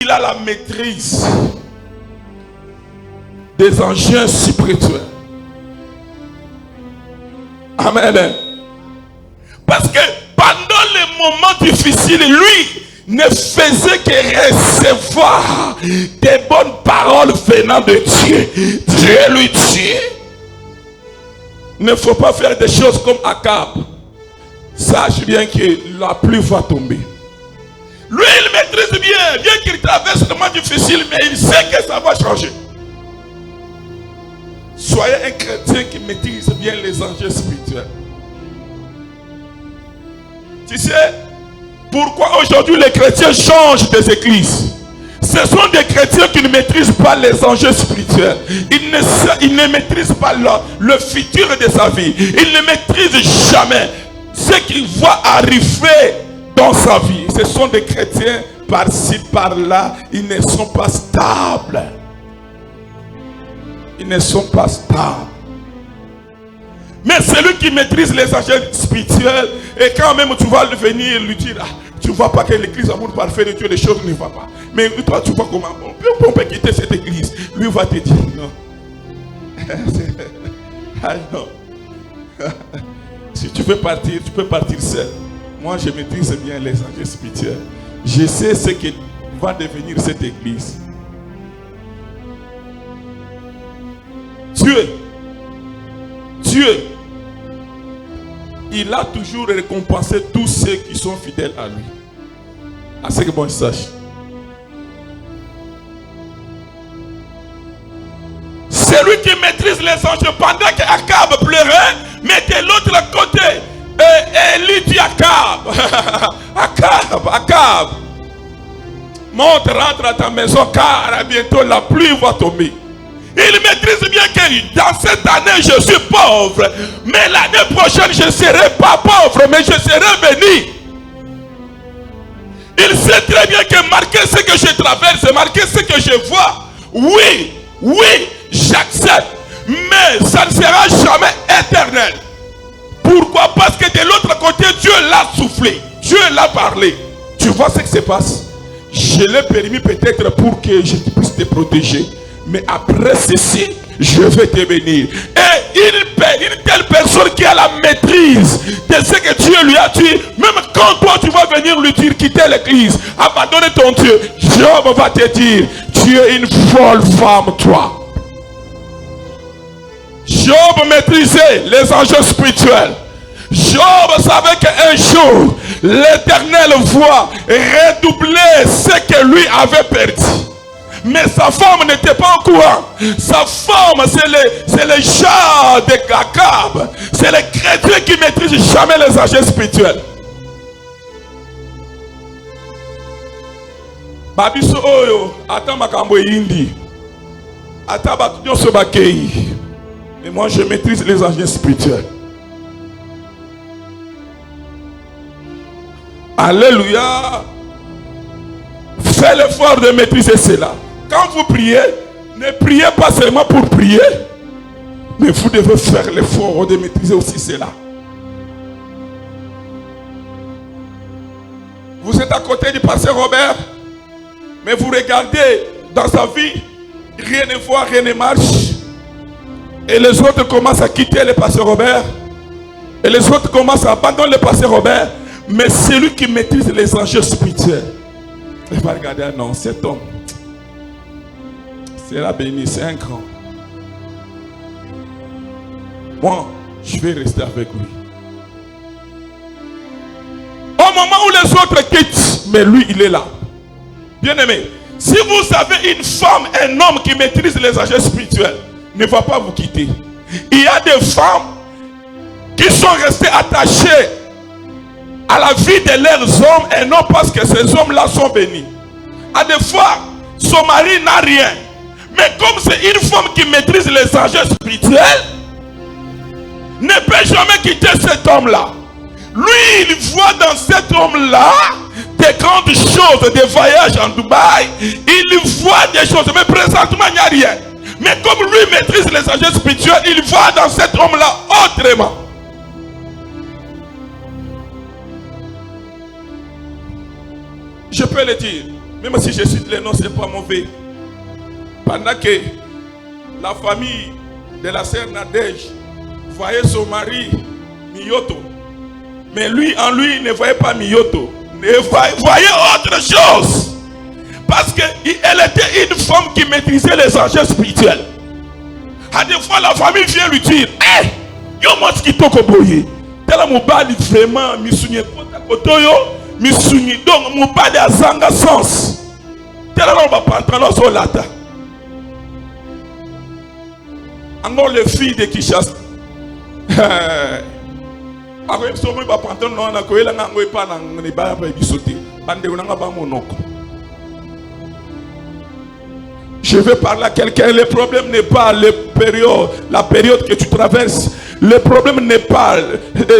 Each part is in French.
il a la maîtrise des engins spirituels. Amen. Parce que pendant les moments difficiles, lui ne faisait que recevoir des bonnes paroles venant de Dieu. Dieu lui dit, il ne faut pas faire des choses comme Akab. Sache bien que la pluie va tomber. Lui, il maîtrise bien qu'il traverse des moments difficiles, mais il sait que ça va changer. Soyez un chrétien qui maîtrise bien les enjeux spirituels. Tu sais, pourquoi aujourd'hui les chrétiens changent des églises? Ce sont des chrétiens qui ne maîtrisent pas les enjeux spirituels. Ils ne maîtrisent pas le futur de sa vie. Ils ne maîtrisent jamais ce qui va arriver dans sa vie. Ce sont des chrétiens par-ci, par-là. Ils ne sont pas stables. Ils ne sont pas stables. Mais celui qui maîtrise les enjeux spirituels, et quand même tu vas venir lui dire, tu ne vois pas que l'église amour parfait de Dieu, les choses ne vont pas. Mais toi, tu vois comment on peut quitter cette église. Lui va te dire, non. Ah non. Si tu veux partir, tu peux partir seul. Moi, je maîtrise bien les enjeux spirituels. Je sais ce que va devenir cette église. Dieu, il a toujours récompensé tous ceux qui sont fidèles à lui. À ce que bon sache. Celui qui maîtrise les enjeux pendant qu'Akab pleurait, mais de l'autre côté, Élie dit Akab, monte, rentre à ta maison car bientôt la pluie va tomber. Il maîtrise bien que dans cette année je suis pauvre, mais l'année prochaine je ne serai pas pauvre, mais je serai béni. Il sait très bien que marquer ce que je traverse, marquer ce que je vois, oui, j'accepte, mais ça ne sera jamais éternel. Pourquoi? Parce que de l'autre côté, Dieu l'a soufflé, Dieu l'a parlé. Tu vois ce qui se passe? Je l'ai permis peut-être pour que je puisse te protéger. Mais après ceci, je vais te bénir. Et une telle personne qui a la maîtrise de ce que Dieu lui a dit, même quand toi tu vas venir lui dire quitter l'église, abandonner ton Dieu, Job va te dire, tu es une folle femme toi. Job maîtrisait les enjeux spirituels. Job savait qu'un jour, l'Éternel va redoubler ce que lui avait perdu. Mais sa femme n'était pas au courant. Sa femme, c'est les gens de Akab. C'est les chrétiens qui ne maîtrisent jamais les enjeux spirituels. Babiso oyo, ata makambo indi. Ata batunyo sobakei. Mais moi je maîtrise les enjeux spirituels. Alléluia. Fais l'effort de maîtriser cela. Quand vous priez, ne priez pas seulement pour prier, mais vous devez faire l'effort de maîtriser aussi cela. Vous êtes à côté du pasteur Robert, mais vous regardez dans sa vie, rien ne voit, rien ne marche. Et les autres commencent à quitter le pasteur Robert. Et les autres commencent à abandonner le pasteur Robert. Mais celui qui maîtrise les enjeux spirituels, il va regarder, non, cet homme, c'est la béni, c'est un grand. Moi, je vais rester avec lui. Au moment où les autres quittent, mais lui, il est là. Bien aimé, si vous avez une femme, un homme qui maîtrise les enjeux spirituels, ne va pas vous quitter. Il y a des femmes qui sont restées attachées à la vie de leurs hommes et non parce que ces hommes-là sont bénis. À des fois, son mari n'a rien. Mais comme c'est une femme qui maîtrise les enjeux spirituels, ne peut jamais quitter cet homme-là. Lui, il voit dans cet homme-là des grandes choses, des voyages en Dubaï. Il voit des choses, mais présentement, il n'y a rien. Mais comme lui maîtrise les enjeux spirituels, il voit dans cet homme-là autrement. Je peux le dire. Même si je cite les noms, ce n'est pas mauvais. Pendant que la famille de la sœur Nadège voyait son mari Miyoto, mais lui, en lui, il ne voyait pas Miyoto, il voyait autre chose. Parce qu'elle était une femme qui maîtrisait les enjeux spirituels. À des fois, la famille vient lui dire: hey, yo moski toko boye. Tela mobali vraiment misunye kota kotoyo, misunye donc mobali azanga sens. Tela no ba pantalon so lata. Encore les filles de Kinshasa. Après so mo ba pantalon no na ko ela ngwe pa na ne ba ba bisote. Bande unanga ba monoko. Je vais parler à quelqu'un. Le problème n'est pas la période que tu traverses. Le problème n'est pas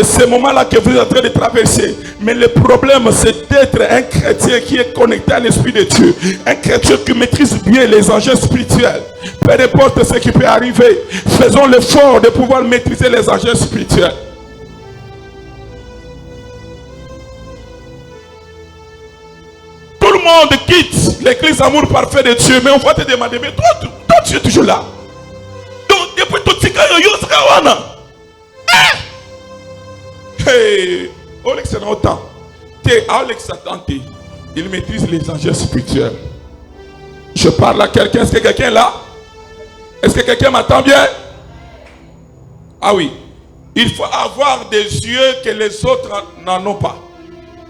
ces moments-là que vous êtes en train de traverser. Mais le problème, c'est d'être un chrétien qui est connecté à l'Esprit de Dieu. Un chrétien qui maîtrise bien les enjeux spirituels. Peu importe ce qui peut arriver, faisons l'effort de pouvoir maîtriser les enjeux spirituels. Tout le monde quitte l'église amour parfait de Dieu, mais on va te demander: mais toi tu es toujours là. Donc depuis tout ce que il maîtrise les enjeux spirituels. Je parle à quelqu'un. Est-ce que quelqu'un est là? Est-ce que quelqu'un m'entend bien? Ah oui. Il faut avoir des yeux que les autres n'en ont pas.